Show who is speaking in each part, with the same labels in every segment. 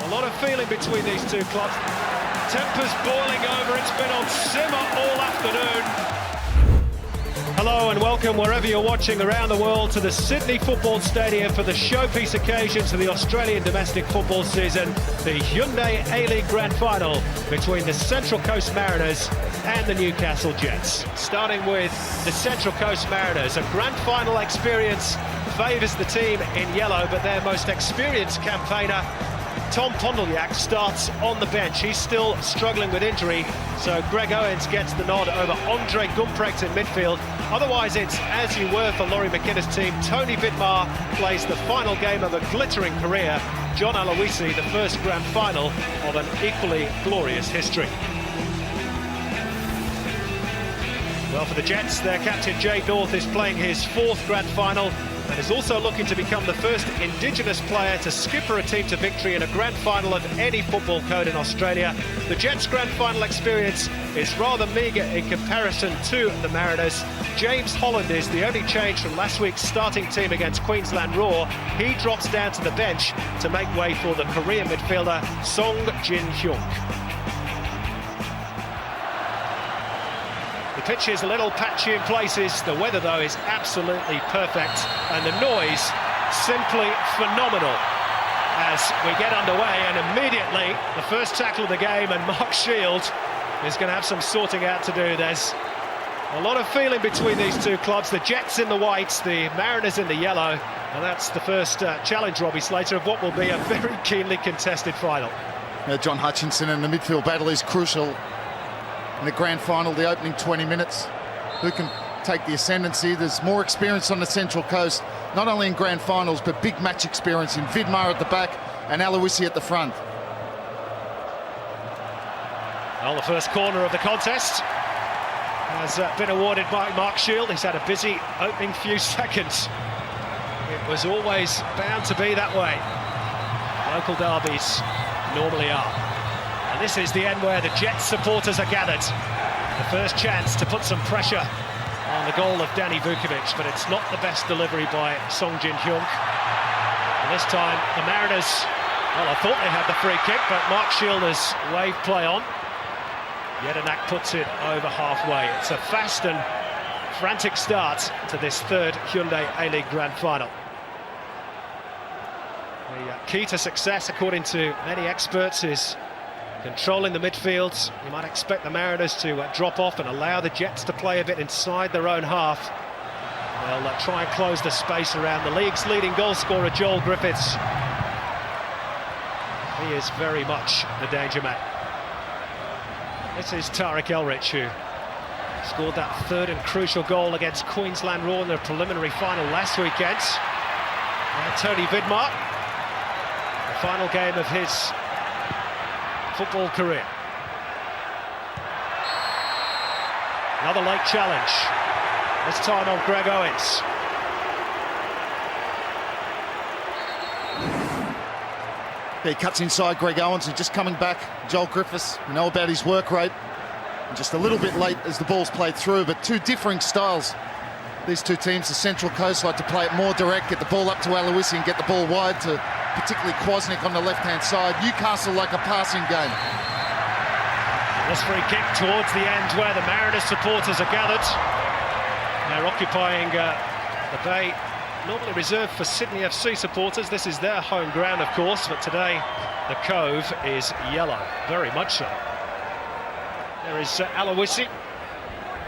Speaker 1: A lot of feeling between these two clubs. Tempers boiling over. It's been on simmer all afternoon. Hello and welcome wherever you're watching around the world to the Sydney Football Stadium for the showpiece occasion to the Australian domestic football season, the Hyundai A-League Grand Final between the Central Coast Mariners and the Newcastle Jets. Starting with the Central Coast Mariners, a Grand Final experience favours the team in yellow, but their most experienced campaigner, Tom Pondelyak, starts on the bench. He's still struggling with injury, so Greg Owens gets the nod over Andre Gumprecht in midfield. Otherwise, it's as you were for Laurie McKinnis' team. Tony Vidmar plays the final game of a glittering career. John Aloisi, the first Grand Final of an equally glorious history. Well, for the Jets, their captain Jay North is playing his fourth Grand Final and is also looking to become the first Indigenous player to skipper a team to victory in a Grand Final of any football code in Australia. The Jets' Grand Final experience is rather meagre in comparison to the Mariners. James Holland is the only change from last week's starting team against Queensland Roar. He drops down to the bench to make way for the Korean midfielder Song Jin-hyuk. The pitch is a little patchy in places. The weather, though, is absolutely perfect, and the noise simply phenomenal as we get underway. And immediately, the first tackle of the game, and Mark Shield is going to have some sorting out to do. There's a lot of feeling between these two clubs. The Jets in the whites, the Mariners in the yellow, and that's the first challenge, Robbie Slater, of what will be a very keenly contested final.
Speaker 2: John Hutchinson in the midfield battle is crucial in the Grand Final, the opening 20 minutes. Who can take the ascendancy? There's more experience on the Central Coast, not only in Grand Finals, but big match experience in Vidmar at the back and Aloisi at the front.
Speaker 1: Well, the first corner of the contest has been awarded by Mark Shield. He's had a busy opening few seconds. It was always bound to be that way. Local derbies normally are. And this is the end where the Jets supporters are gathered. The first chance to put some pressure on the goal of Danny Vukovic, but it's not the best delivery by Song Jin-hyuk. And this time, the Mariners, well, I thought they had the free kick, but Mark Shield has waved play on. Jedinak puts it over halfway. It's a fast and frantic start to this third Hyundai A-League Grand Final. The key to success, according to many experts, is controlling the midfield. You might expect the Mariners to drop off and allow the Jets to play a bit inside their own half. They'll try and close the space around the league's leading goal scorer, Joel Griffiths. He is very much the danger man. This is Tarek Elrich, who scored that third and crucial goal against Queensland Roar in the preliminary final last weekend. Tony Vidmar, the final game of his football career. Another late challenge, this time on Greg Owens.
Speaker 2: He cuts inside Greg Owens, and just coming back, Joel Griffiths. We know about his work rate. And just a little bit late as the ball's played through, but two differing styles. These two teams, the Central Coast, like to play it more direct, get the ball up to Aloisi and get the ball wide to particularly Kwasnik on the left-hand side. Newcastle like a passing game.
Speaker 1: This free kick towards the end where the Mariners supporters are gathered. They're occupying the bay normally reserved for Sydney FC supporters. This is their home ground, of course, but today the Cove is yellow, very much so. There is Aloisi,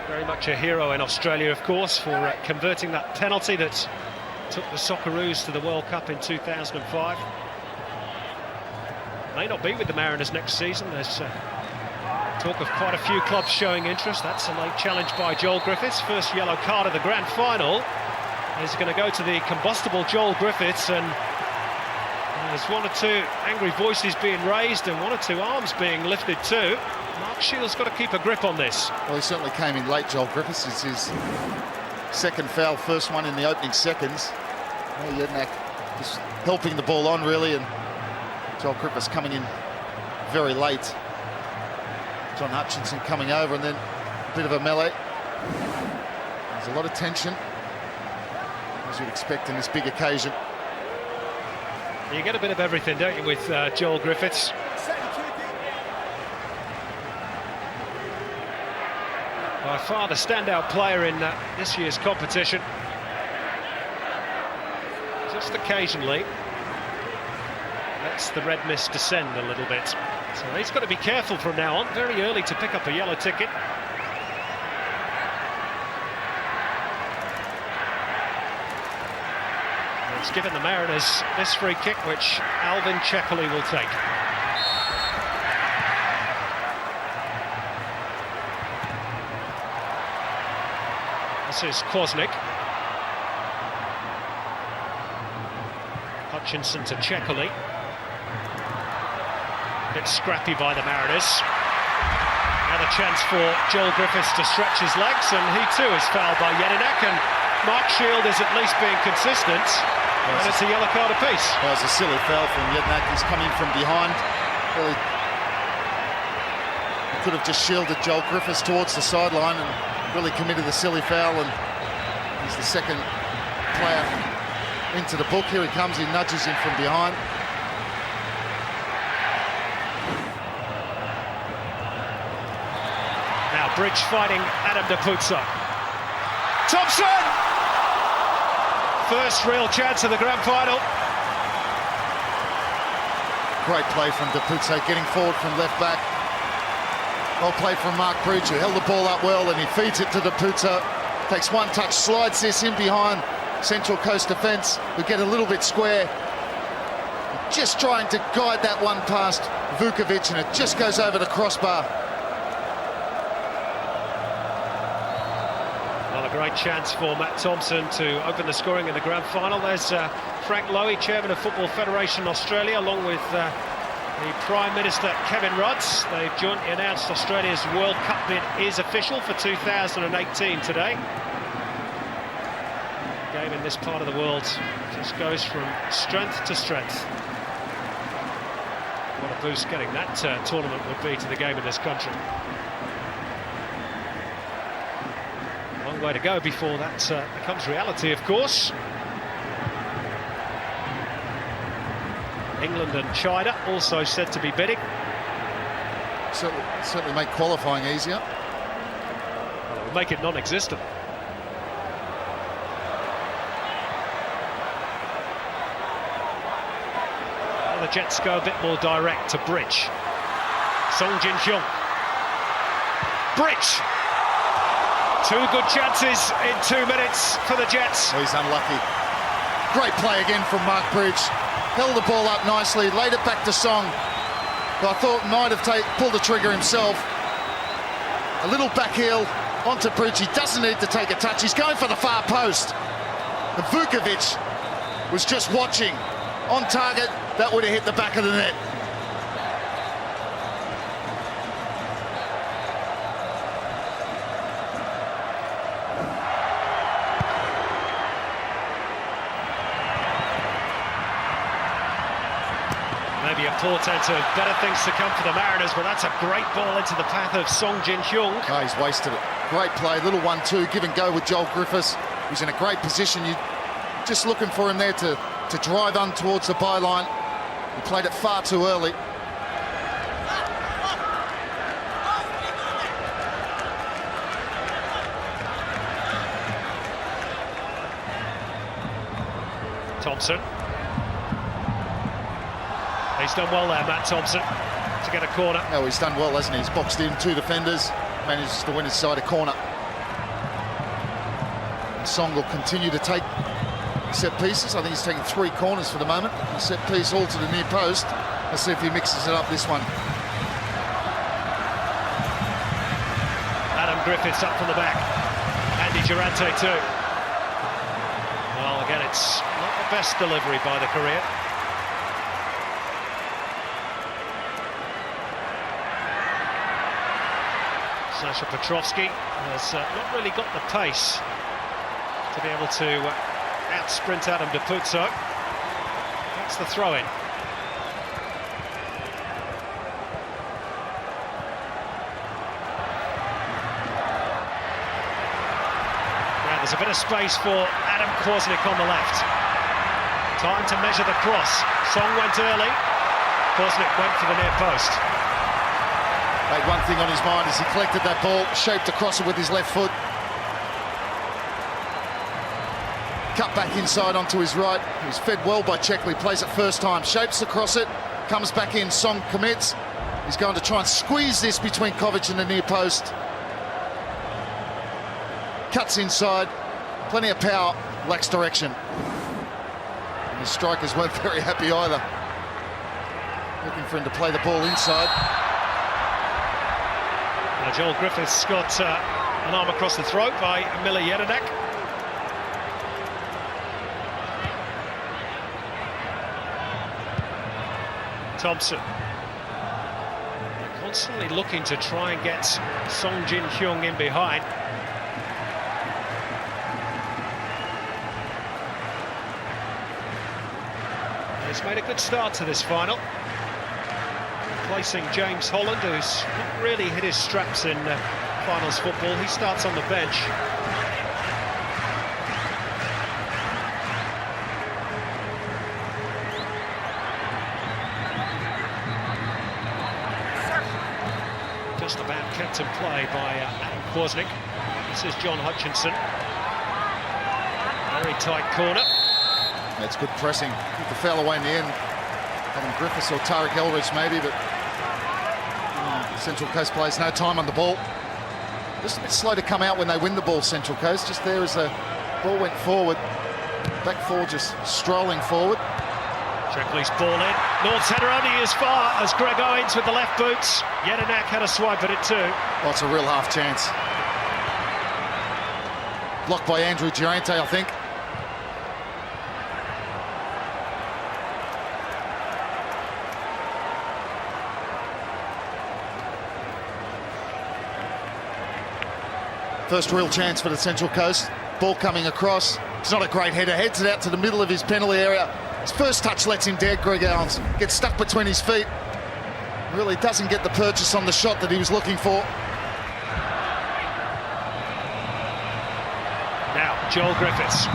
Speaker 1: very much a hero in Australia, of course, for converting that penalty that took the Socceroos to the World Cup in 2005. May not be with the Mariners next season. There's talk of quite a few clubs showing interest. That's a late challenge by Joel Griffiths. First yellow card of the Grand Final is going to go to the combustible Joel Griffiths, and there's one or two angry voices being raised and one or two arms being lifted too. Mark Shield's got to keep a grip on this.
Speaker 2: Well, he certainly came in late, Joel Griffiths. It's his second foul, first one in the opening seconds. Jedinak just helping the ball on, really, and Joel Griffiths coming in very late. John Hutchinson coming over, and then a bit of a melee. There's a lot of tension, as you'd expect in this big occasion.
Speaker 1: You get a bit of everything, don't you, with Joel Griffiths? By far the standout player in this year's competition. Just occasionally lets the red mist descend a little bit. So he's got to be careful from now on. Very early to pick up a yellow ticket. It's given the Mariners this free kick, which Alvin Chekley will take. This is Kwasnik. Hutchinson to Chekley. Bit scrappy by the Mariners. Another chance for Joel Griffiths to stretch his legs, and he too is fouled by Jedinak, and Mark Shield is at least being consistent, and it's a yellow card apiece.
Speaker 2: That was a silly foul from Jedinak. He's coming from behind. Really could have just shielded Joel Griffiths towards the sideline and really committed the silly foul, and he's the second player into the book. Here he comes, he nudges him from behind.
Speaker 1: Now Bridge fighting Adam Deputsa. Thompson! First real chance of the grand final.
Speaker 2: Great play from Deputsa, getting forward from left back. Well played from Mark Bridge, who held the ball up well, and he feeds it to Deputsa. Takes one touch, slides this in behind Central Coast defence, who get a little bit square. Just trying to guide that one past Vukovic, and it just goes over the crossbar.
Speaker 1: Well, a great chance for Matt Thompson to open the scoring in the grand final. There's Frank Lowy, chairman of Football Federation Australia, along with the Prime Minister Kevin Rudds. They've jointly announced Australia's World Cup bid is official for 2018 today. The game in this part of the world just goes from strength to strength. What a boost getting that tournament would be to the game in this country. Long way to go before that becomes reality, of course. England and China also said to be bidding.
Speaker 2: Certainly make qualifying easier.
Speaker 1: Well, it will make it non-existent. Well, the Jets go a bit more direct to Bridge. Song Jin-hyung. Bridge! Two good chances in 2 minutes for the Jets.
Speaker 2: Oh, he's unlucky. Great play again from Mark Bridge. Held the ball up nicely, laid it back to Song, who I thought might have pulled the trigger himself. A little back heel onto Bridge. He doesn't need to take a touch. He's going for the far post. And Vukovic was just watching. On target, that would have hit the back of the net.
Speaker 1: Maybe a portent of better things to come for the Mariners, but that's a great ball into the path of Song Jin-hyung.
Speaker 2: Oh, he's wasted it. Great play, little 1-2, give and go with Joel Griffiths. He's in a great position. You're just looking for him there to drive on towards the byline. He played it far too early.
Speaker 1: Thompson. He's done well there, Matt Thompson, to get a corner.
Speaker 2: Oh, he's done well, hasn't he? He's boxed in two defenders, manages to win his side a corner. Song will continue to take set pieces. I think he's taking 3 corners for the moment. A set piece all to the near post. Let's see if he mixes it up this one.
Speaker 1: Adam Griffiths up from the back. Andy Durante too. Well, again, it's not the best delivery by the Korean. Sasha Petrovsky has not really got the pace to be able to out-sprint Adam Deputsa. That's the throw-in. Now there's a bit of space for Adam Kwasnik on the left. Time to measure the cross. Song went early. Bosnick went for the near post.
Speaker 2: Made one thing on his mind as he collected that ball, shaped across it with his left foot. Cut back inside onto his right. He was fed well by Checkley, plays it first time, shapes across it, comes back in, Song commits. He's going to try and squeeze this between Kovic and the near post. Cuts inside, plenty of power, lacks direction. And the strikers weren't very happy either. Looking for him to play the ball inside.
Speaker 1: Now Joel Griffiths got an arm across the throat by Miller Jedinak. Thompson. Constantly looking to try and get Song Jin-hyung in behind. He's made a good start to this final. Replacing James Holland, who's not really hit his straps in finals football. He starts on the bench. Just about kept in play by Adam Kwasnik. This is John Hutchinson. Very tight corner.
Speaker 2: That's good pressing. Keep the foul away in the end. Adam Griffiths or Tarek Elridge maybe, but Central Coast players no time on the ball. Just a bit slow to come out when they win the ball, Central Coast. Just there as the ball went forward. Back four just strolling forward.
Speaker 1: Checkley's ball in. North's header only as far as Greg Owens with the left boots. Jedinak had a swipe at it too.
Speaker 2: Oh, it's a real half chance. Blocked by Andrew Durante, I think. First real chance for the Central Coast. Ball coming across. It's not a great header. Heads it out to the middle of his penalty area. His first touch lets him dead, Greg Owens. Gets stuck between his feet. Really doesn't get the purchase on the shot that he was looking for.
Speaker 1: Now, Joel Griffiths.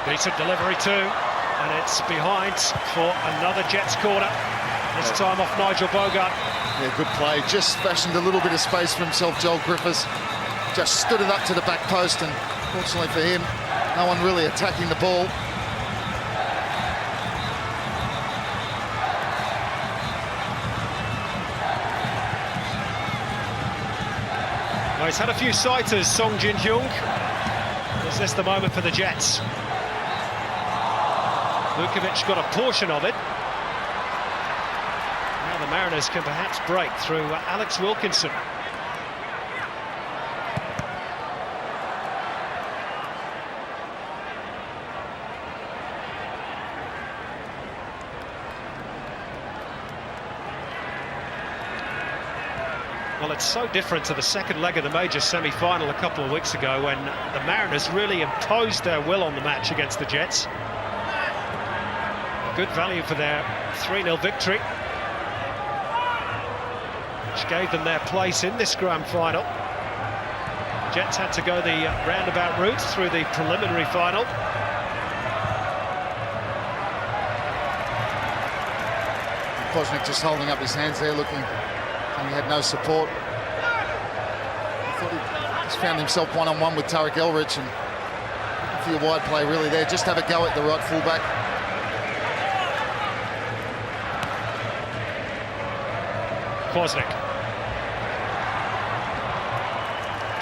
Speaker 1: Decent delivery too. And it's behind for another Jets corner. This time off Nigel Bogart.
Speaker 2: Yeah, good play. Just fashioned a little bit of space for himself, Joel Griffiths. Just stood it up to the back post, and fortunately for him, no one really attacking the ball.
Speaker 1: Well, he's had a few sighters, Song Jin-hyung. Is this the moment for the Jets? Vukovic got a portion of it. Now the Mariners can perhaps break through Alex Wilkinson. Well, it's so different to the second leg of the major semi-final a couple of weeks ago when the Mariners really imposed their will on the match against the Jets. Good value for their 3-0 victory, which gave them their place in this grand final. The Jets had to go the roundabout route through the preliminary final.
Speaker 2: Kwasnik just holding up his hands there, looking, and he had no support. I thought he just found himself one-on-one with Tarek Elridge, and looking for your wide play really there. Just have a go at the right fullback.
Speaker 1: Kwasnik.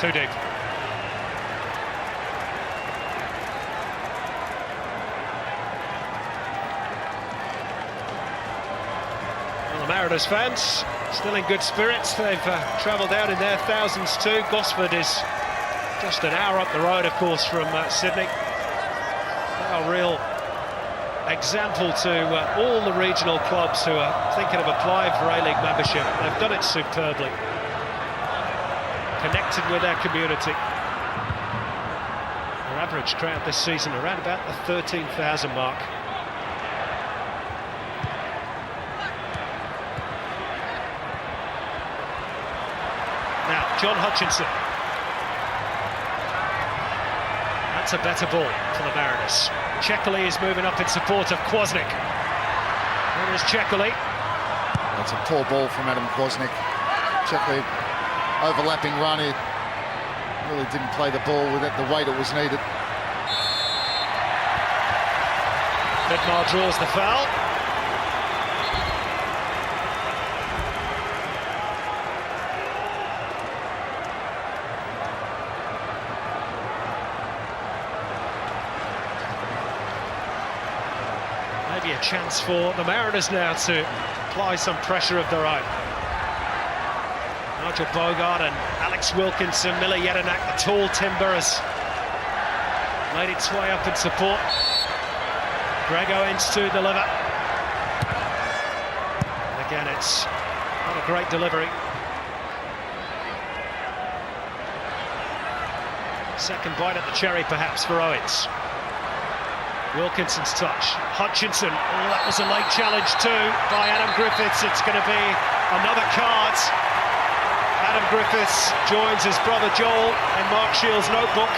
Speaker 1: Too deep. Well, the Mariners fans still in good spirits. They've travelled out in their thousands too. Gosford is just an hour up the road, of course, from Sydney. A real example to all the regional clubs who are thinking of applying for A-League membership. They've done it superbly. Connected with their community. Their average crowd this season around about the 13,000 mark. Now, John Hutchinson. That's a better ball for the Mariners. Chekoli is moving up in support of Kwasnik. There is Chekoli.
Speaker 2: That's a poor ball from Adam Kwasnik. Chekoli overlapping run. He really didn't play the ball with it the weight it was needed.
Speaker 1: Vidmar draws the foul. Maybe a chance for the Mariners now to apply some pressure of their own. Nigel Bogart and Alex Wilkinson, Miller Jedinak, the tall timber has made its way up in support. Greg Owens to deliver. And again, it's not a great delivery. Second bite at the cherry, perhaps, for Owens. Wilkinson's touch. Hutchinson. Oh, that was a late challenge too by Adam Griffiths. It's going to be another card. Adam Griffiths joins his brother Joel in Mark Shields' notebook.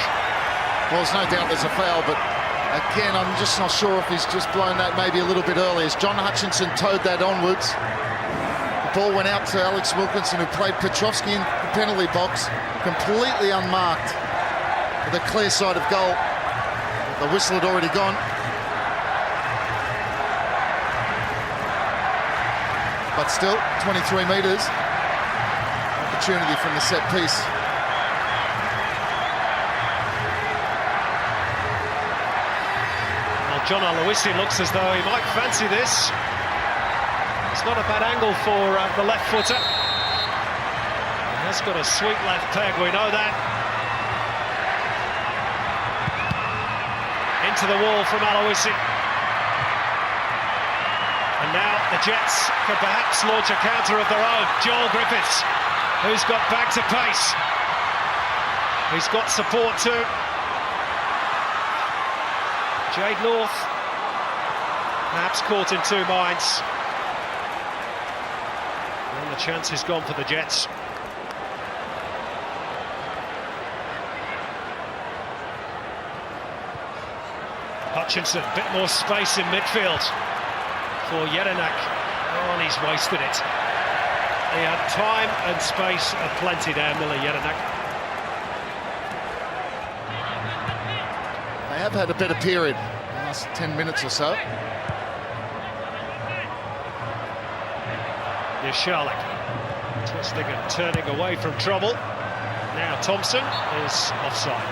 Speaker 2: Well, there's no doubt there's a foul, but again, I'm just not sure if he's just blown that maybe a little bit early, as John Hutchinson towed that onwards. The ball went out to Alex Wilkinson, who played Petrovsky in the penalty box, completely unmarked for the clear side of goal. The whistle had already gone. But still, 23 metres. Opportunity from the set piece.
Speaker 1: Well, John Aloisi looks as though he might fancy this. It's not a bad angle for the left footer. He has got a sweet left peg, we know that. Into the wall from Aloisi. And now the Jets could perhaps launch a counter of their own. Joel Griffiths, who's got back to pace. He's got support too. Jade North, perhaps caught in two minds. And the chance is gone for the Jets. Hutchinson, a bit more space in midfield for Jedinak. Oh, and he's wasted it. He had time and space aplenty there, Miller Jedinak.
Speaker 2: They have had a better period in the last 10 minutes or so.
Speaker 1: Yasharlik twisting and turning away from trouble. Now Thompson is offside.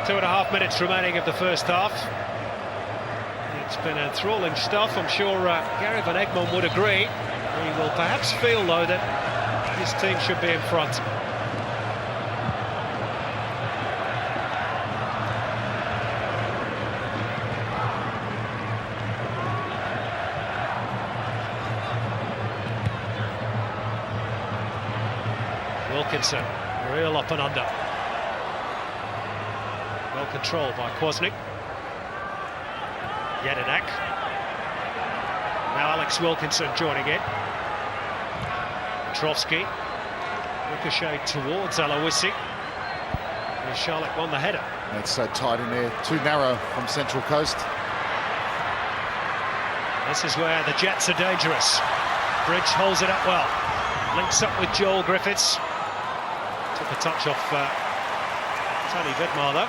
Speaker 1: Two and a half minutes remaining of the first half. It's been enthralling stuff. I'm sure Gary Van Egmond would agree. He will perhaps feel, though, that his team should be in front. Wilkinson, real up and under. Well controlled by Kwasnik. Jedinak. Now Alex Wilkinson joining in. Petrovsky. Ricochet towards Aloisi. Charlotte won the header.
Speaker 2: It's so tight in there, too narrow from Central Coast.
Speaker 1: This is where the Jets are dangerous. Bridge holds it up well. Links up with Joel Griffiths. Took a touch off Tony Vidmar though.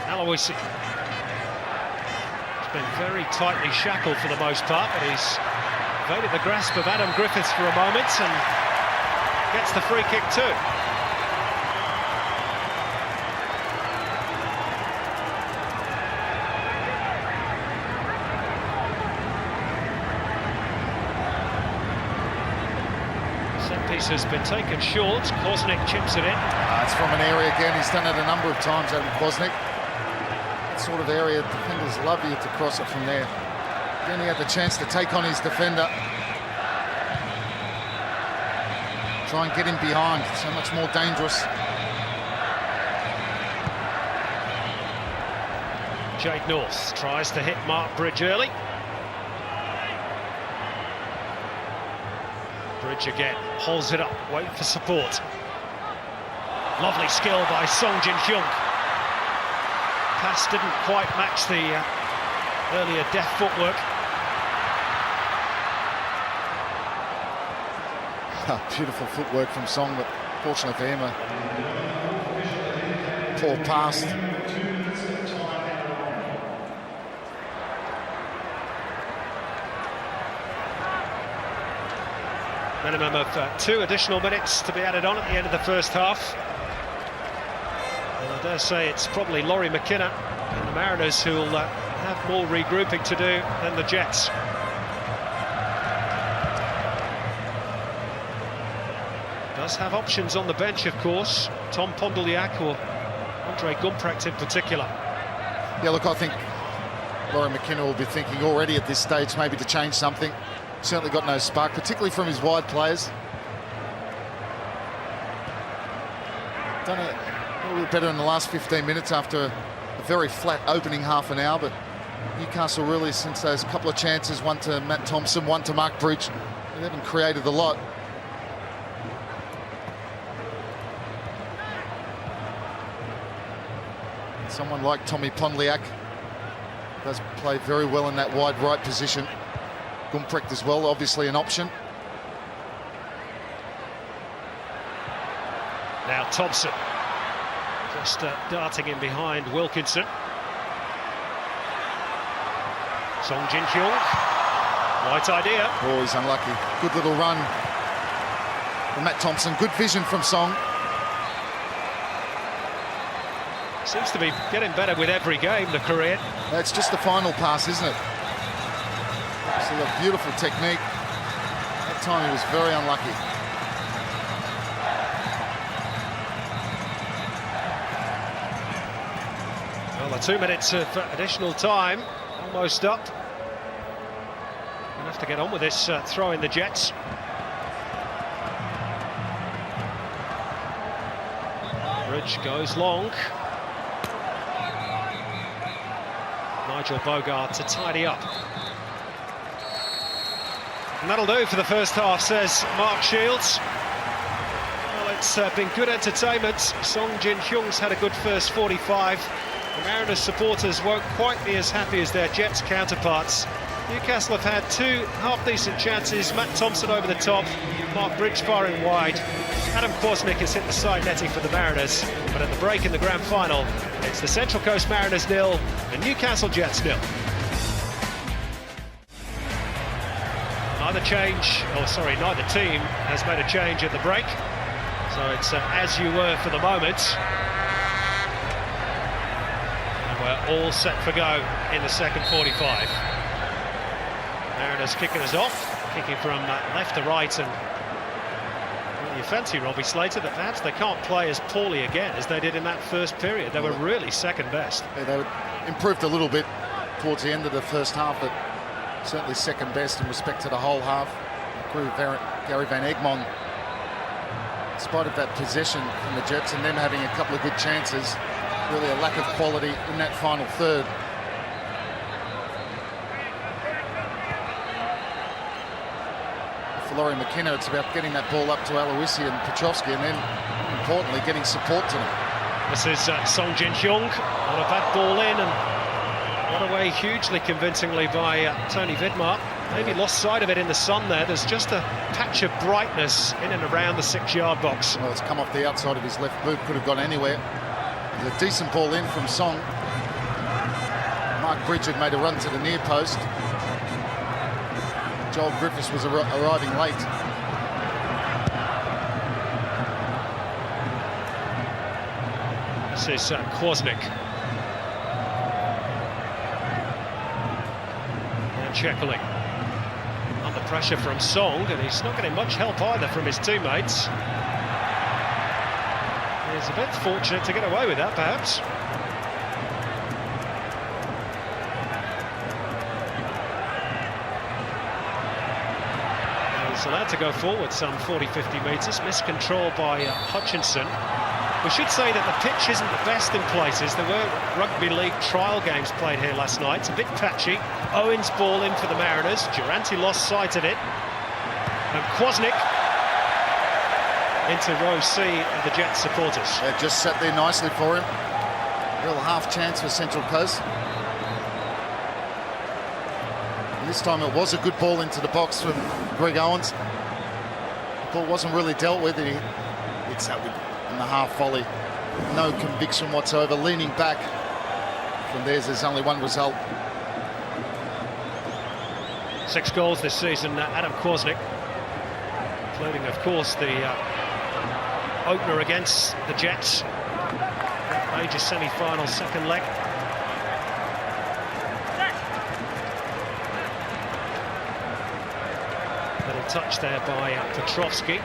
Speaker 1: Aloisi. It's been very tightly shackled for the most part, but he's evaded the grasp of Adam Griffiths for a moment and gets the free kick too. piece has been taken short. Kwasnik chips it in.
Speaker 2: It's from an area again. He's done it a number of times, Adam Kwasnik. That sort of area, defenders love you to cross it from there. Then he had the chance to take on his defender. Try and get him behind. So much more dangerous.
Speaker 1: Jade North tries to hit Mark Bridge early. Bridge again, holds it up, wait for support. Lovely skill by Song Jin-hyung. Pass didn't quite match the earlier deft footwork.
Speaker 2: Beautiful footwork from Song, but fortunately for him, a poor pass.
Speaker 1: Minimum of 2 additional minutes to be added on at the end of the first half. And I dare say it's probably Laurie McKenna and the Mariners who will have more regrouping to do than the Jets. Does have options on the bench, of course. Tom Pondoliak or Andre Gumprecht in particular.
Speaker 2: Yeah, look, I think Laurie McKenna will be thinking already at this stage maybe to change something. Certainly got no spark, particularly from his wide players. Done a little bit better in the last 15 minutes after a very flat opening half an hour, but Newcastle really, since those couple of chances, one to Matt Thompson, one to Mark Bridge, they haven't created a lot. Someone like Tommy Pondoliak does play very well in that wide right position. Gumprecht as well, obviously an option.
Speaker 1: Now Thompson, just darting in behind Wilkinson. Song Jin-hyung, right idea.
Speaker 2: Oh, he's unlucky. Good little run from Matt Thompson. Good vision from Song.
Speaker 1: Seems to be getting better with every game, the Korean.
Speaker 2: That's just the final pass, isn't it? See a beautiful technique. That time he was very unlucky.
Speaker 1: Well, the 2 minutes of additional time almost up. We'll have to get on with this throw in the Jets. Bridge goes long. Nigel Bogard to tidy up. And that'll do for the first half, says Mark Shields. Well, it's been good entertainment. Song Jin-hyung's had a good first 45. The Mariners supporters won't quite be as happy as their Jets counterparts. Newcastle have had 2 half-decent chances. Matt Thompson over the top, Mark Bridge firing wide. Adam Kwasnik has hit the side netting for the Mariners, but at the break in the grand final, it's the Central Coast Mariners 0 and Newcastle Jets 0. Neither team has made a change at the break, so it's as you were for the moment. And we're all set for go in the second 45. Mariners kicking us off, kicking from left to right, and well, you fancy Robbie Slater that perhaps they can't play as poorly again as they did in that first period. They were really second best.
Speaker 2: Yeah, they improved a little bit towards the end of the first half, but certainly second best in respect to the whole half. Agree with Gary Van Egmond. In spite of that possession from the Jets and them having a couple of good chances, really a lack of quality in that final third. For Laurie McKenna, it's about getting that ball up to Aloisi and Petrovsky, and then, importantly, getting support to them.
Speaker 1: This is Song Jin-hyung on a bad ball in, and run away hugely convincingly by Tony Vidmar. Maybe lost sight of it in the sun there. There's just a patch of brightness in and around the 6-yard box.
Speaker 2: Well, it's come off the outside of his left boot, could have gone anywhere. There's a decent ball in from Song. Mark Bridge had made a run to the near post. Joel Griffiths was arriving late.
Speaker 1: This is Kwasnik. And Chekling. On the Pressure from Song, and he's not getting much help either from his teammates. He's a bit fortunate to get away with that, perhaps. He's allowed to go forward some 40-50 metres, miscontrol by Hutchinson. We should say that the pitch isn't the best in places. There were rugby league trial games played here last night. It's a bit patchy. Owen's ball in for the Mariners. Durante lost sight of it. And Kwasnik into row C of the Jets supporters.
Speaker 2: They've just sat there nicely for him. Real half chance for Central Coast. And this time it was a good ball into the box from Greg Owens. The ball wasn't really dealt with. He hits that with in the half volley. No conviction whatsoever. Leaning back. From there's only one result.
Speaker 1: 6 goals this season, Adam Kwasnik, including, of course, the opener against the Jets. Major semi-final, second leg. Little touch there by Petrovsky,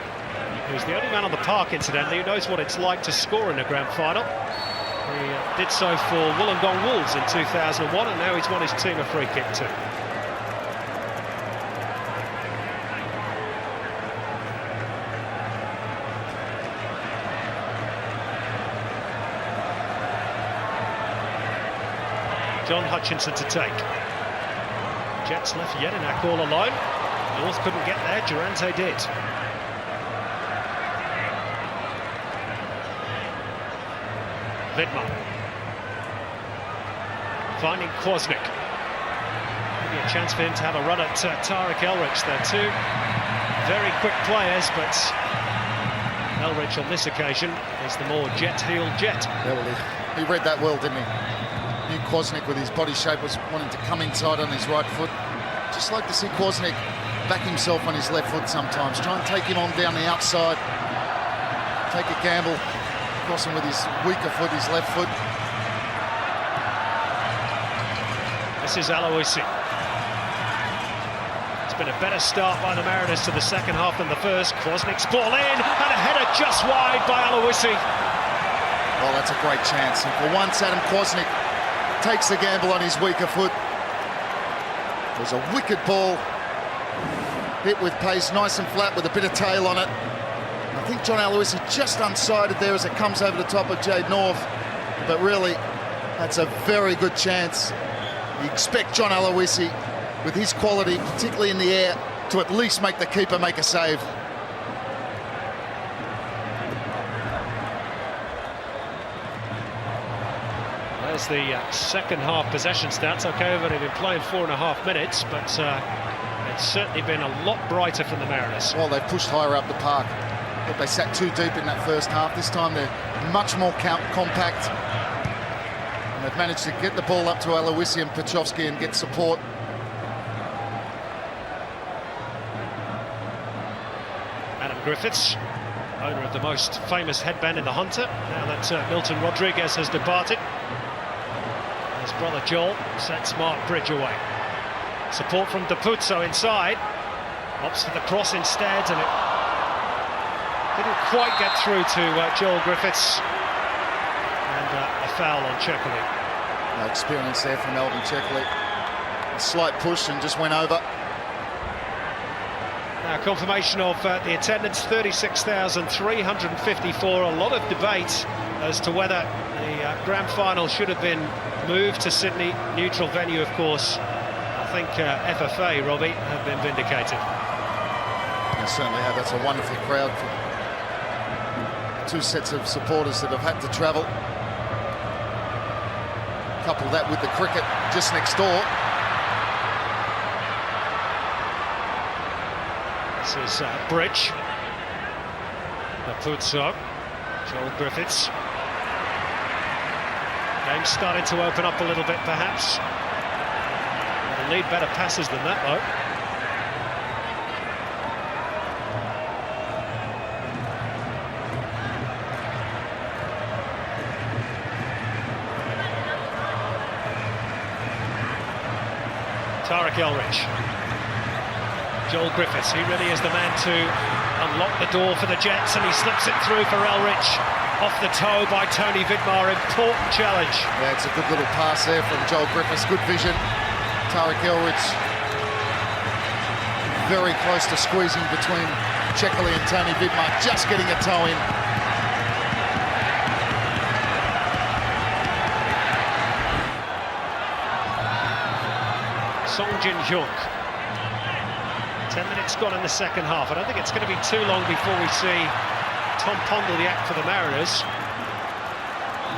Speaker 1: who's the only man on the park, incidentally, who knows what it's like to score in a grand final. He did so for Wollongong Wolves in 2001, and now he's won his team a free kick too. John Hutchinson to take. Jets left Jedinak all alone. North couldn't get there, Durante did. Vidmar. Finding Kwasnik. Maybe a chance for him to have a run at Tarek Elrich. They're two very quick players, but Elrich on this occasion is the more jet-heeled Jet.
Speaker 2: Yeah, well, he read that well, didn't he? Knew Kwasnik with his body shape was wanting to come inside on his right foot. Just like to see Kwasnik back himself on his left foot sometimes. Try and take him on down the outside. Take a gamble. Crossing with his weaker foot, his left foot.
Speaker 1: This is Aloisi. It's been a better start by the Mariners to the second half than the first. Kwasnik's ball in, and a header just wide by Aloisi.
Speaker 2: Well, that's a great chance. And for once, Adam Kwasnik takes the gamble on his weaker foot. There's a wicked ball. Hit with pace, nice and flat with a bit of tail on it. I think John Aloisi just unsighted there as it comes over the top of Jade North. But really, that's a very good chance. You expect John Aloisi, with his quality, particularly in the air, to at least make the keeper make a save.
Speaker 1: There's the second half possession stats. Okay, we've only been playing 4.5 minutes, but it's certainly been a lot brighter from the Mariners.
Speaker 2: Well, they've pushed higher up the park. But they sat too deep in that first half. This time they're much more compact. And they've managed to get the ball up to Aloisi and Petrovsky and get support.
Speaker 1: Adam Griffiths, owner of the most famous headband in the Hunter, now that Milton Rodriguez has departed. His brother Joel sets Mark Bridge away. Support from Depuzzo inside. Opts for the cross instead, and it didn't quite get through to Joel Griffiths. And a foul on Checkley.
Speaker 2: No experience there from Melvin Checkley. A slight push and just went over.
Speaker 1: Now, confirmation of the attendance, 36,354. A lot of debate as to whether the grand final should have been moved to Sydney. Neutral venue, of course. I think FFA, Robbie, have been vindicated.
Speaker 2: They certainly have. That's a wonderful crowd. Two sets of supporters that have had to travel. Couple that with the cricket just next door.
Speaker 1: This is Bridge. Depuzzo. Joel Griffiths. Game's starting to open up a little bit, perhaps. They'll need better passes than that, though. Tarek Elrich. Joel Griffiths, he really is the man to unlock the door for the Jets, and he slips it through for Elrich. Off the toe by Tony Vidmar, important challenge.
Speaker 2: Yeah, it's a good little pass there from Joel Griffiths, good vision. Tarek Elrich very close to squeezing between Checkley and Tony Vidmar, just getting a toe in.
Speaker 1: Song Jin Hyuk. 10 minutes gone in the second half. I don't think it's going to be too long before we see Tom Pondle the act for the Mariners.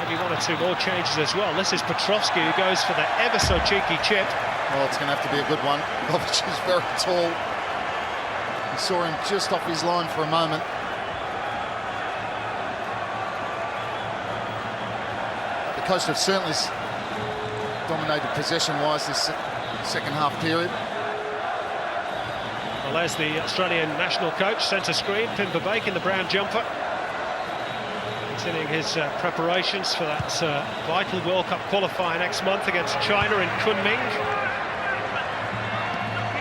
Speaker 1: Maybe one or two more changes as well. This is Petrovsky, who goes for the ever so cheeky chip.
Speaker 2: Well, it's going to have to be a good one. Lovich is very tall. You saw him just off his line for a moment. The Coast have certainly dominated possession-wise this second half period.
Speaker 1: Well, there's the Australian national coach, centre screen, Pim Verbeek in the brown jumper. Continuing his preparations for that vital World Cup qualifier next month against China in Kunming.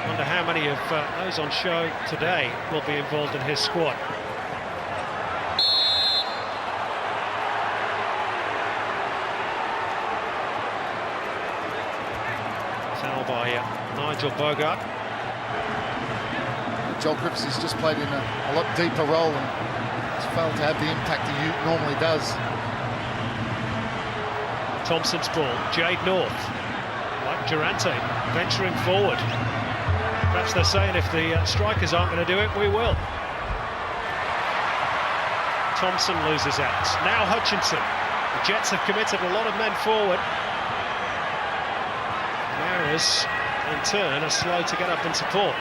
Speaker 1: Wonder how many of those on show today will be involved in his squad. Foul by Nigel Bogart.
Speaker 2: Joel Griffiths has just played in a lot deeper role and has failed to have the impact he normally does.
Speaker 1: Thompson's ball, Jade North, like Durante, venturing forward. Perhaps they're saying if the strikers aren't going to do it, we will. Thompson loses out. Now Hutchinson. The Jets have committed a lot of men forward. Mariners, in turn, are slow to get up and support.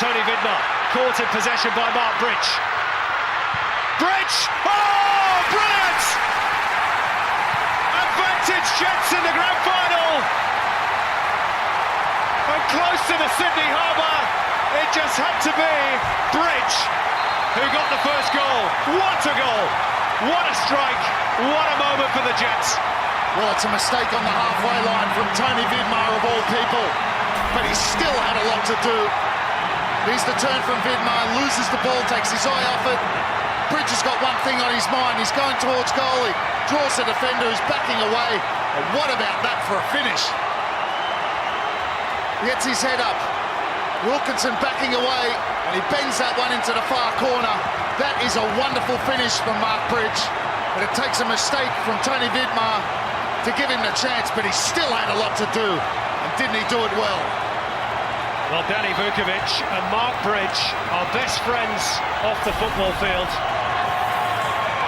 Speaker 1: Tony Vidmar, caught in possession by Mark Bridge. Bridge! Oh, brilliant! Advantage Jets in the grand final! And close to the Sydney Harbour, it just had to be Bridge who got the first goal. What a goal! What a strike! What a moment for the Jets!
Speaker 2: Well, it's a mistake on the halfway line from Tony Vidmar of all people, but he still had a lot to do. He's the turn from Vidmar, loses the ball, takes his eye off it. Bridge has got one thing on his mind, he's going towards goal, he draws the defender who's backing away. And what about that for a finish? He gets his head up, Wilkinson backing away, and he bends that one into the far corner. That is a wonderful finish from Mark Bridge, but it takes a mistake from Tony Vidmar to give him the chance, but he still had a lot to do, and didn't he do it well?
Speaker 1: Well, Danny Vukovic and Mark Bridge are best friends off the football field.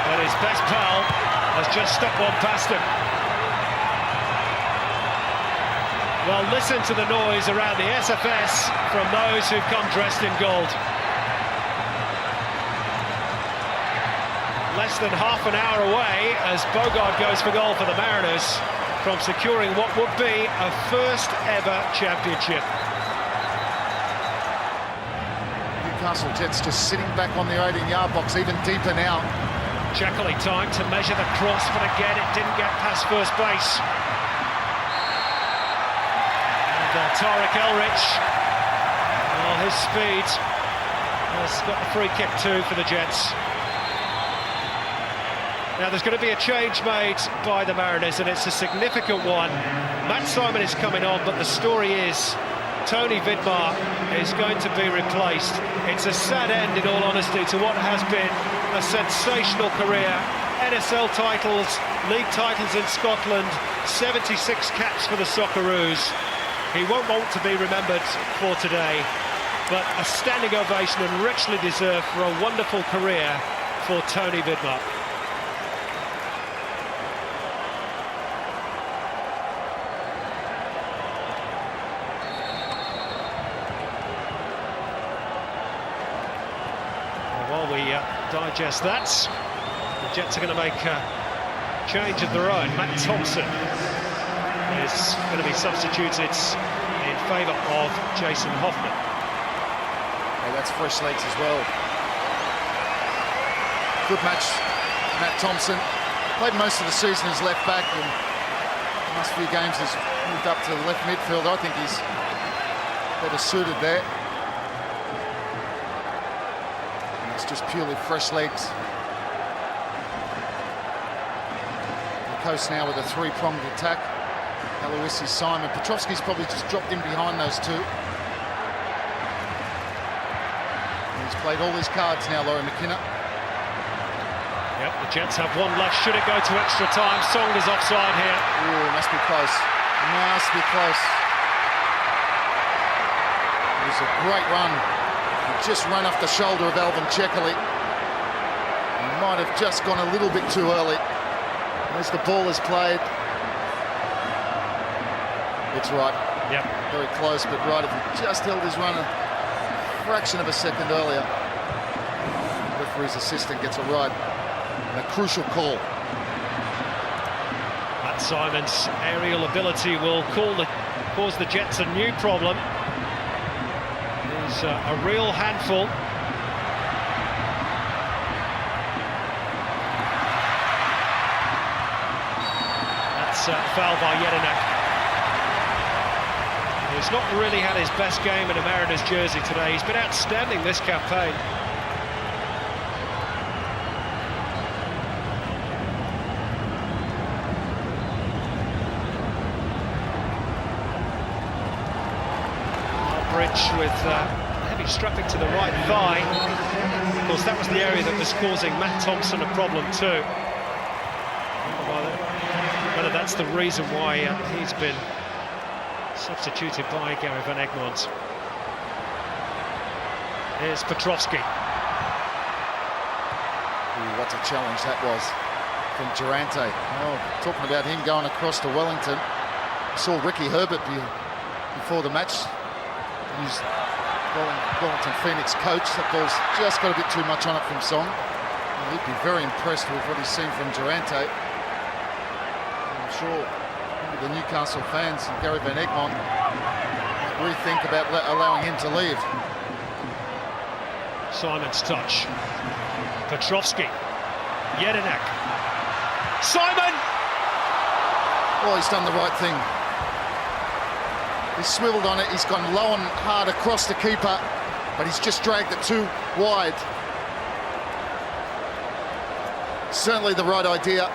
Speaker 1: But his best pal has just stuck one past him. Well, listen to the noise around the SFS from those who've come dressed in gold. Less than half an hour away as Bogart goes for goal for the Mariners from securing what would be a first ever championship.
Speaker 2: Newcastle Jets just sitting back on the 18-yard box, even deeper now.
Speaker 1: Checkley time to measure the cross, but again it didn't get past first base. And Tarek Elrich, his speed has got the free kick too for the Jets. Now there's going to be a change made by the Mariners, and it's a significant one. Matt Simon is coming on, but the story is Tony Vidmar is going to be replaced. It's a sad end, in all honesty, to what has been a sensational career. NSL titles, league titles in Scotland, 76 caps for the Socceroos. He won't want to be remembered for today, but a standing ovation and richly deserved for a wonderful career for Tony Vidmar. While we digest that, the Jets are going to make a change of their own. Matt Thompson is going to be substituted in favour of Jason Hoffman.
Speaker 2: Oh, that's fresh legs as well. Good match, Matt Thompson. played most of the season as left back, and the last few games has moved up to the left midfield. I think he's better suited there. And it's just purely fresh legs. The coast now with a three-pronged attack. Aloisi, Simon. Petrovski's probably just dropped in behind those two. He's played all his cards now, Laurie McKenna.
Speaker 1: Yep, the Jets have one left. Should it go to extra time? Song is offside here.
Speaker 2: Ooh, must be close. Must be close. It was a great run. He just ran off the shoulder of Alvin Chekali. He might have just gone a little bit too early. As the ball is played, it's right.
Speaker 1: Yep.
Speaker 2: Very close, but right. If he just held his run a fraction of a second earlier, the referee's assistant gets a right. And a crucial call.
Speaker 1: Matt Simon's aerial ability will cause the Jets a new problem. He's a real handful. That's a foul by Jedinak. He's not really had his best game in a Mariners jersey today. He's been outstanding this campaign. With heavy strapping to the right thigh. Of course, that was the area that was causing Matt Thompson a problem too. Whether that's the reason why he's been substituted by Gary Van Egmond. Here's Petrovski.
Speaker 2: Ooh, what a challenge that was from Durante. Oh, talking about him going across to Wellington. I saw Ricky Herbert before the match. He's Wellington Phoenix coach. That ball's just got a bit too much on it from Song. And he'd be very impressed with what he's seen from Durante. I'm sure the Newcastle fans and Gary Van Egmond rethink about allowing him to leave.
Speaker 1: Simon's touch. Petrovski. Jedinak. Simon!
Speaker 2: Oh, he's done the right thing. He's swiveled on it, he's gone low and hard across the keeper, but he's just dragged it too wide. Certainly the right idea.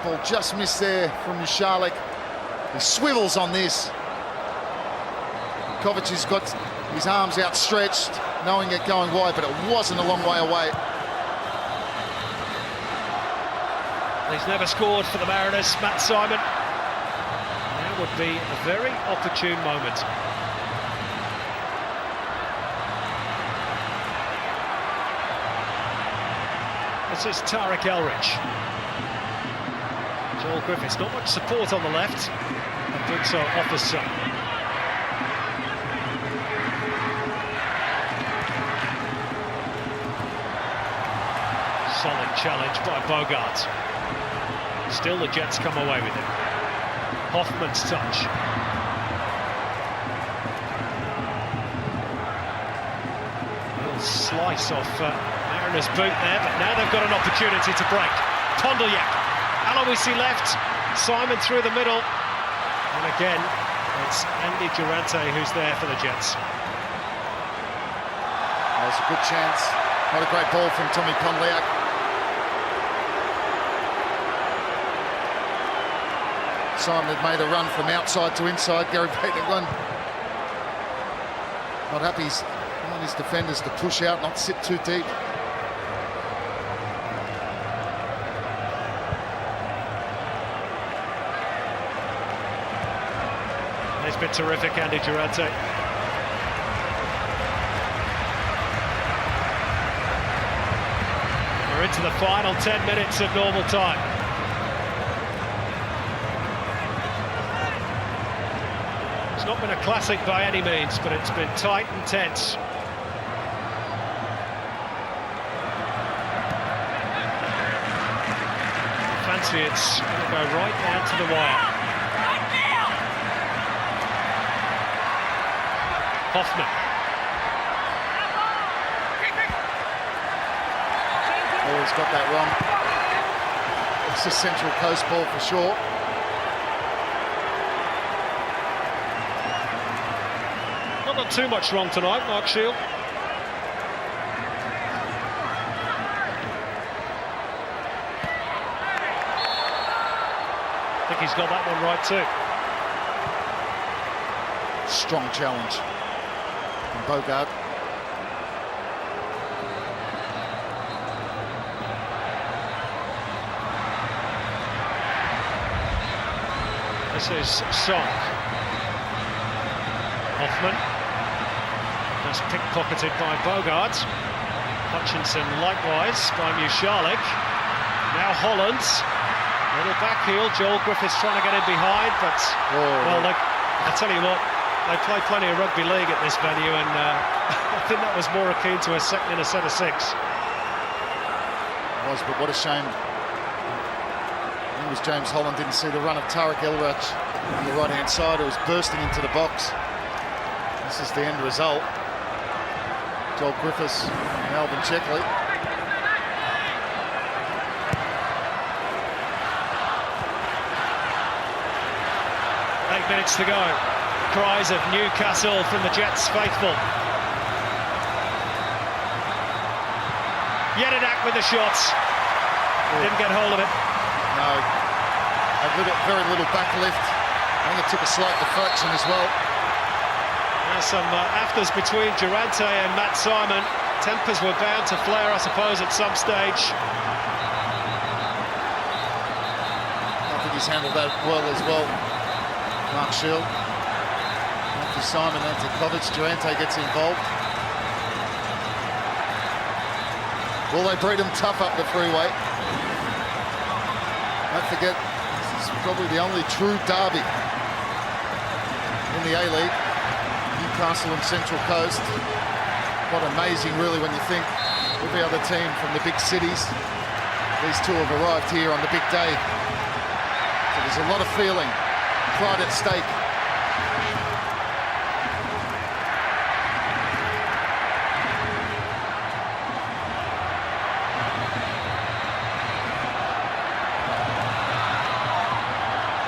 Speaker 2: Ball just missed there from Michalek. He swivels on this. Kovac has got his arms outstretched, knowing it going wide, but it wasn't a long way away.
Speaker 1: He's never scored for the Mariners, Matt Simon. Would be a very opportune moment. This is Tarek Elrich. Joel Griffiths, not much support on the left, and doing so offers some. Solid challenge by Bogart. Still the Jets come away with it. Hoffman's touch. A little slice off Mariners' boot there, but now they've got an opportunity to break. Pondolyak, Aloisi left, Simon through the middle, and again it's Andy Durante who's there for the Jets.
Speaker 2: That was a good chance. What a great ball from Tommy Pondolyak. Simon had made a run from outside to inside. Gary Payton not happy. He's wanting his defenders to push out, not sit too deep.
Speaker 1: He's been terrific, Andy Durante. We're into the final 10 minutes of normal time. It's not been a classic by any means, but it's been tight and tense. Fancy it's going to go right down to the wire. Hoffman.
Speaker 2: Well, He's got that wrong. It's a Central Coast ball for sure.
Speaker 1: Not got too much wrong tonight, Mark Shield. I think he's got that one right too.
Speaker 2: Strong challenge from Bogart.
Speaker 1: This is Song. Hoffman. Just pickpocketed by Bogart. Hutchinson likewise by Mushalik. Now Holland. Little back heel. Joel Griffiths trying to get in behind, but well, look, I tell you what, they play plenty of rugby league at this venue, and I think that was more akin to a set of 6.
Speaker 2: It was, but what a shame. It was James Holland didn't see the run of Tarek Elrach on the right-hand side. It was bursting into the box. This is the end result. Joel Griffiths and Alvin Checkley.
Speaker 1: 8 minutes to go. Cries of Newcastle from the Jets faithful. Yedinak with the shots. Didn't get hold of it.
Speaker 2: No. Very little back lift. I think it took a slight deflection as well.
Speaker 1: There's some afters between Durante and Matt Simon. Tempers were bound to flare, I suppose, at some stage.
Speaker 2: I think he's handled that well as well. Mark Shield. After Simon, after Kovic, Durante gets involved. Will they breed him tough up the freeway? Don't forget, this is probably the only true derby in the A-League. Newcastle and Central Coast. Quite amazing, really, when you think every other team from the big cities, these two have arrived here on the big day. So there's a lot of feeling, pride at stake.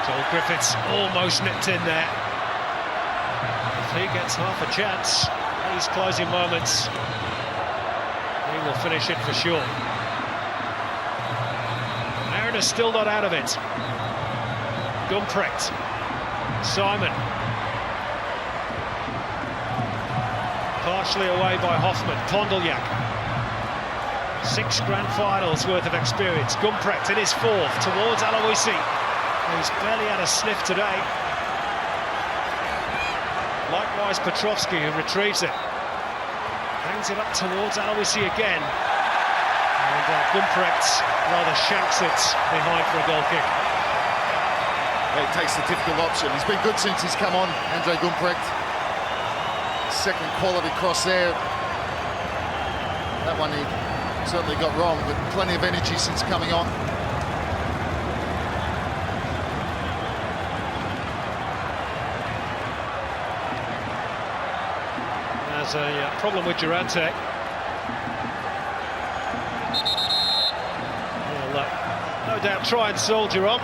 Speaker 1: Joel Griffiths almost nipped in there. If he gets half a chance, these closing moments, he will finish it for sure. Mariners still not out of it. Gumprecht. Simon. Partially away by Hoffman. Pondolyak. 6 grand finals worth of experience. Gumprecht in his 4th towards Aloisi. He's barely had a sniff today. Likewise Petrovsky, who retrieves it. Hangs it up towards Aloisi again. And Gumprecht rather shanks it behind for a goal kick.
Speaker 2: Well, he takes the difficult option. He's been good since he's come on, Andre Gumprecht. Second quality cross there. That one he certainly got wrong, but plenty of energy since coming on.
Speaker 1: There's a problem with Durante. He'll no doubt try and soldier on.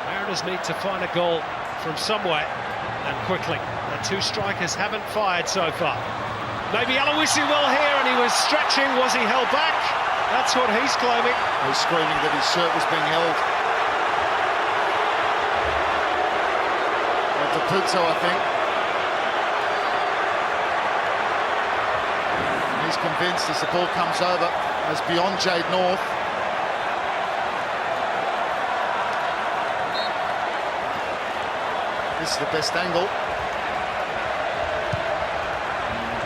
Speaker 1: Mariners need to find a goal from somewhere and quickly. The 2 strikers haven't fired so far. Maybe Aloisi will here, and he was stretching. Was he held back? That's what he's claiming.
Speaker 2: He's screaming that his shirt was being held. Capuzzo, I think. He's convinced as the ball comes over, as beyond Jade North. This is the best angle.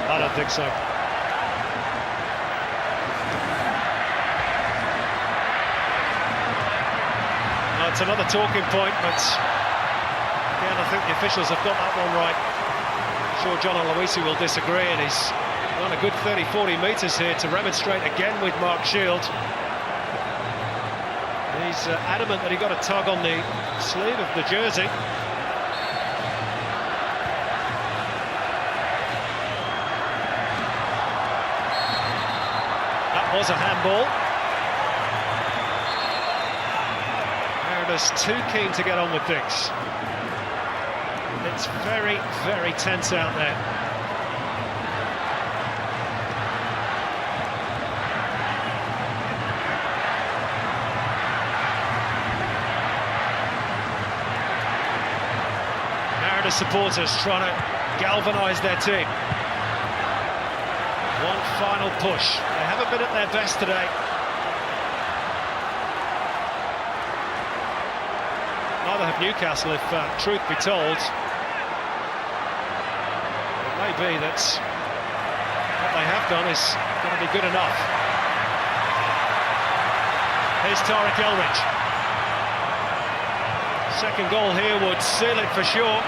Speaker 1: I don't think so. No, it's another talking point, but again, I think the officials have got that one right. I'm sure John Aloisi will disagree, and he's run a good 30-40 metres here to remonstrate again with Mark Shield. He's adamant that he got a tug on the sleeve of the jersey. was a handball. Mariners too keen to get on with things. It's very, very tense out there. Mariners supporters trying to galvanise their team. One final push. They haven't been at their best today. Neither have Newcastle, if truth be told. It may be that what they have done is going to be good enough. Here's Tarek Elrich. Second goal here would seal it for sure.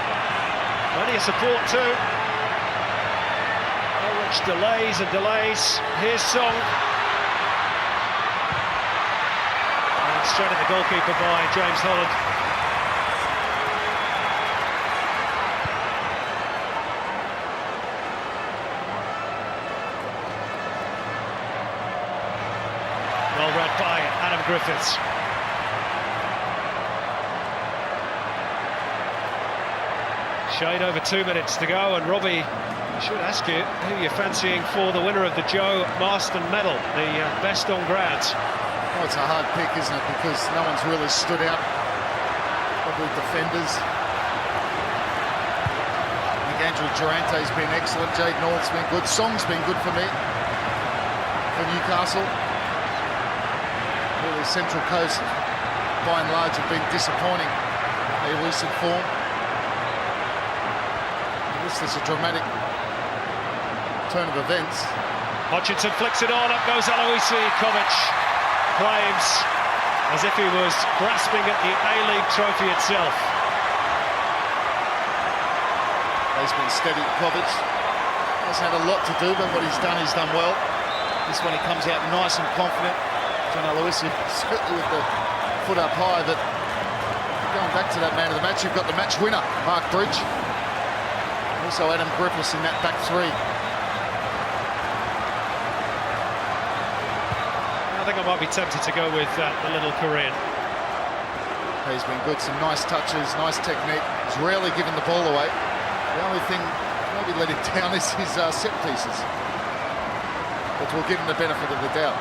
Speaker 1: Plenty of support too. Elrich delays and delays. Here's Song. And straight at the goalkeeper by James Holland. Well read by Adam Griffiths. Shade over 2 minutes to go, and Robbie, I should ask you who you're fancying for the winner of the Joe Marston Medal, the best on grounds.
Speaker 2: Oh, it's a hard pick, isn't it? Because no one's really stood out. Probably defenders. I think Andrew Durante's been excellent. Jade North's been good. Song's been good for me. For Newcastle. Really, Central Coast, by and large, have been disappointing. Their recent form. This is a dramatic turn of events.
Speaker 1: Hutchinson flicks it on, up goes Aloisi. Kovic claims as if he was grasping at the A-League trophy itself.
Speaker 2: He's been steady, Kovic. Hasn't had a lot to do, but what he's done well. This one he comes out nice and confident. John Aloisi, certainly with the foot up high, but going back to that man of the match, you've got the match winner, Mark Bridge. Also Adam Griffiths in that back three.
Speaker 1: I think I might be tempted to go with the little Korean.
Speaker 2: He's been good, some nice touches, nice technique. He's rarely given the ball away. The only thing maybe let him down is his set pieces. But we'll give him the benefit of the doubt.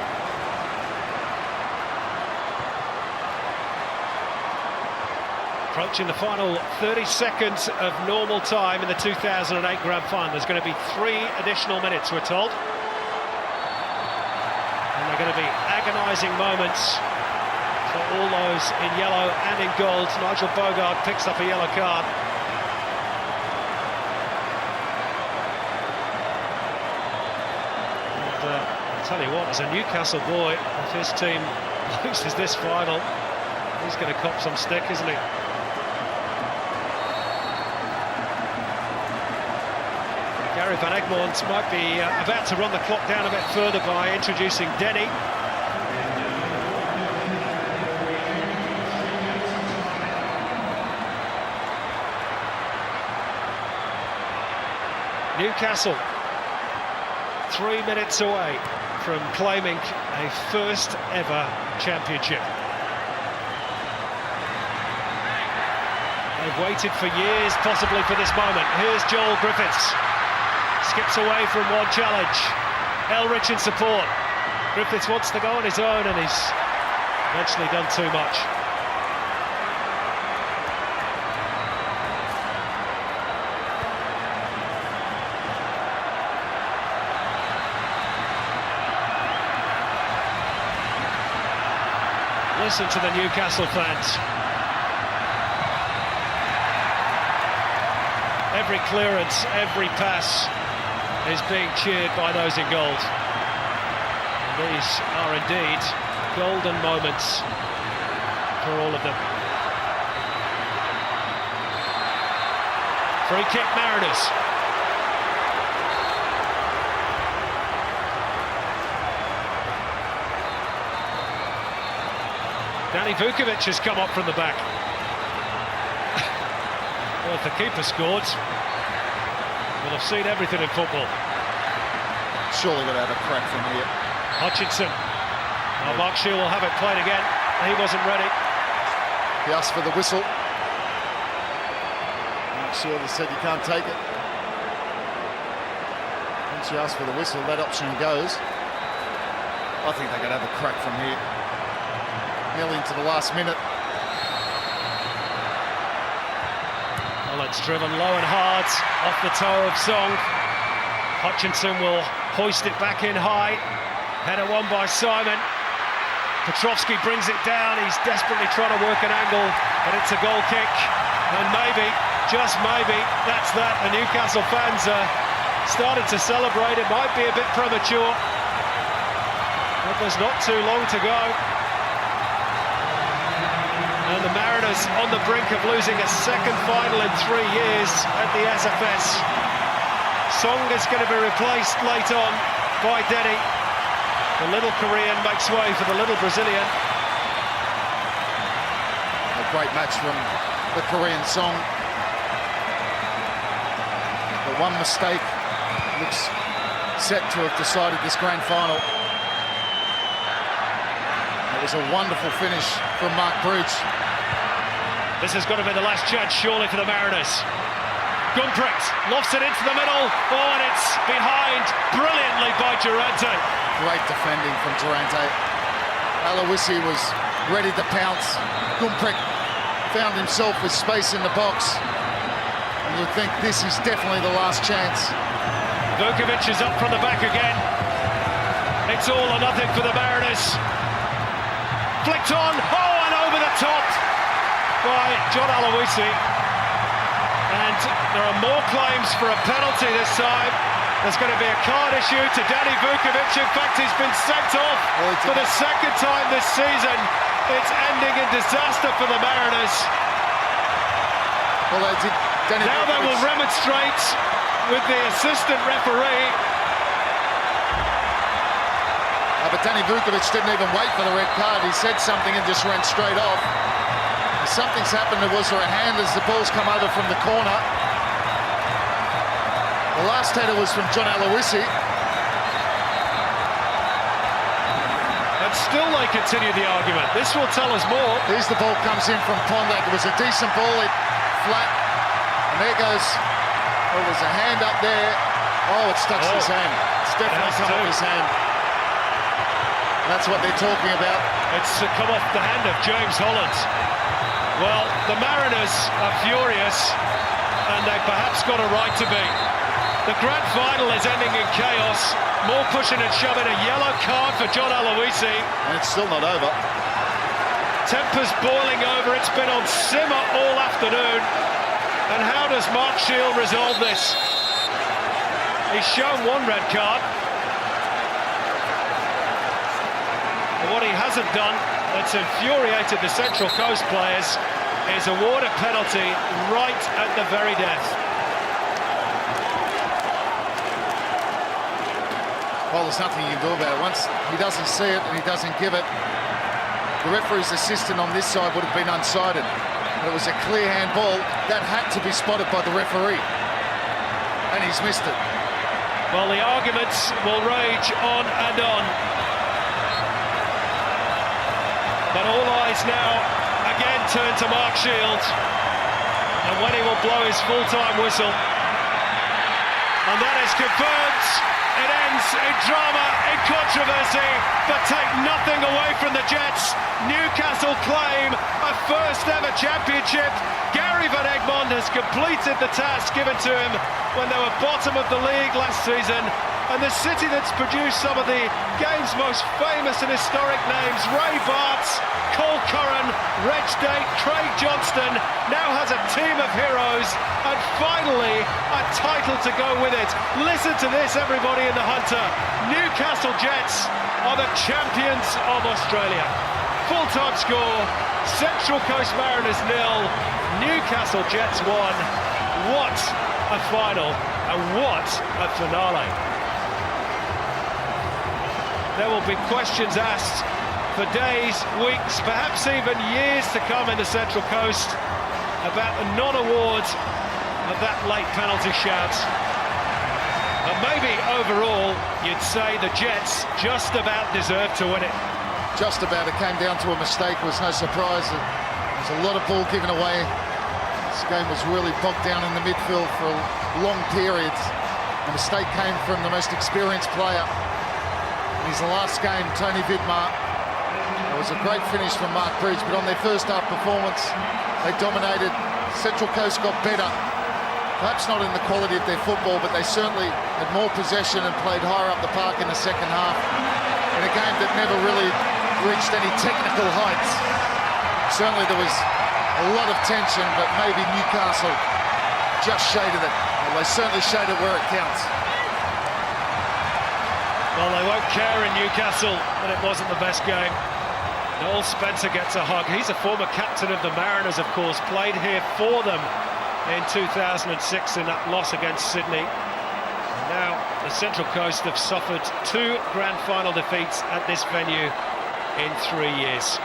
Speaker 1: Approaching the final 30 seconds of normal time in the 2008 Grand Final. There's going to be 3 additional minutes, we're told. And they're going to be agonising moments for all those in yellow and in gold. Nigel Bogard picks up a yellow card. And I'll tell you what, as a Newcastle boy, if his team loses this final, he's going to cop some stick, isn't he? Gary Van Egmond might be about to run the clock down a bit further by introducing Denny. Newcastle 3 minutes away from claiming a first ever championship. They've waited for years possibly for this moment. Here's Joel Griffiths. Skips away from one challenge. Elrich in support. Griffiths wants to go on his own, and he's eventually done too much. Listen to the Newcastle fans. Every clearance, every pass is being cheered by those in gold. And these are indeed golden moments for all of them. Free kick, Mariners. Danny Vukovic has come up from the back. Well, if the keeper scored, we'll have seen everything in football.
Speaker 2: Surely going to have a crack from here.
Speaker 1: Hutchinson. Mark Shield will have it played again. He wasn't ready.
Speaker 2: He asked for the whistle. Mark Shield has said you can't take it. Once you ask for the whistle, that option goes. I think they could have a crack from here. Nearly into the last minute.
Speaker 1: Well, it's driven low and hard off the toe of Song. Hutchinson will hoist it back in high. Header won by Simon. Petrovsky brings it down. He's desperately trying to work an angle, but it's a goal kick. And maybe, just maybe, that's that. The Newcastle fans started to celebrate. It might be a bit premature, but there's not too long to go. And the Mariners on the brink of losing a second final in 3 years at the SFS. Song is going to be replaced late on by Denny. The little Korean makes way for the little Brazilian.
Speaker 2: A great match from the Korean Song. But one mistake looks set to have decided this grand final. It was a wonderful finish from Mark Bridge.
Speaker 1: This has got to be the last chance, surely, for the Mariners. Gumprecht lofts it into the middle. Oh, and it's behind brilliantly by Durante.
Speaker 2: Great defending from Durante. Aloisi was ready to pounce. Gumprecht found himself with space in the box. And you'd think this is definitely the last chance.
Speaker 1: Vukovic is up from the back again. It's all or nothing for the Mariners. Flicked on, oh, and over the top by John Aloisi. And there are more claims for a penalty this time. There's going to be a card issue to Danny Vukovic. In fact, he's been sent off for the second time this season. It's ending in disaster for the Mariners.
Speaker 2: Well,
Speaker 1: now they will remonstrate with the assistant referee.
Speaker 2: But Danny Vukovic didn't even wait for the red card. He said something and just ran straight off. Something's happened. Was there a hand as the ball's come over from the corner? The last header was from John Aloisi.
Speaker 1: And still they continue the argument. This will tell us more.
Speaker 2: Here's the ball comes in from Pondak. It was a decent ball, it flat. And there goes, oh, there's a hand up there. Oh, it's touched his hand. It's definitely come off his hand. That's what they're talking about.
Speaker 1: It's come off the hand of James Holland. Well, the Mariners are furious, and they perhaps got a right to be. The grand final is ending in chaos. More pushing and shoving, a yellow card for John Aloisi.
Speaker 2: And it's still not over.
Speaker 1: Tempers boiling over, it's been on simmer all afternoon. And how does Mark Shield resolve this? He's shown one red card. And what he hasn't done, that's infuriated the Central Coast players, is award a penalty right at the very death.
Speaker 2: Well, there's nothing you can do about it. Once he doesn't see it and he doesn't give it, the referee's assistant on this side would have been unsighted. But it was a clear handball that had to be spotted by the referee. And he's missed it.
Speaker 1: Well, the arguments will rage on and on. But all eyes now again turn to Mark Shield, and when he will blow his full-time whistle. And that is confirmed. It ends in drama, in controversy, but take nothing away from the Jets. Newcastle claim a first-ever championship. Gary Van Egmond has completed the task given to him when they were bottom of the league last season. And the city that's produced some of the game's most famous and historic names, Ray Bartz, Cole Curran, Reg Date, Craig Johnston, now has a team of heroes, and finally a title to go with it. Listen to this, everybody in the Hunter. Newcastle Jets are the champions of Australia. Full-time score, Central Coast Mariners 0, Newcastle Jets 1. What a final, and what a finale. There will be questions asked for days, weeks, perhaps even years to come in the Central Coast about the non-award of that late penalty shout. But maybe overall you'd say the Jets just about deserved to win it.
Speaker 2: Just about. It came down to a mistake. It was no surprise. There's a lot of ball given away. This game was really bogged down in the midfield for long periods. The mistake came from the most experienced player. In his last game, Tony Vidmar. It was a great finish from Mark Bridge, but on their first half performance, they dominated. Central Coast got better. Perhaps not in the quality of their football, but they certainly had more possession and played higher up the park in the second half. In a game that never really reached any technical heights. Certainly there was a lot of tension, but maybe Newcastle just shaded it. Well, they certainly shaded it where it counts.
Speaker 1: Well, they won't care in Newcastle that it wasn't the best game. Noel Spencer gets a hug. He's a former captain of the Mariners, of course, played here for them in 2006 in that loss against Sydney. And now the Central Coast have suffered 2 grand final defeats at this venue in 3 years.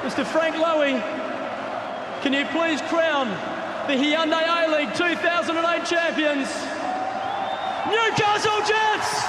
Speaker 3: Mr. Frank Lowy, can you please crown the Hyundai A-League 2008 champions, Newcastle Jets!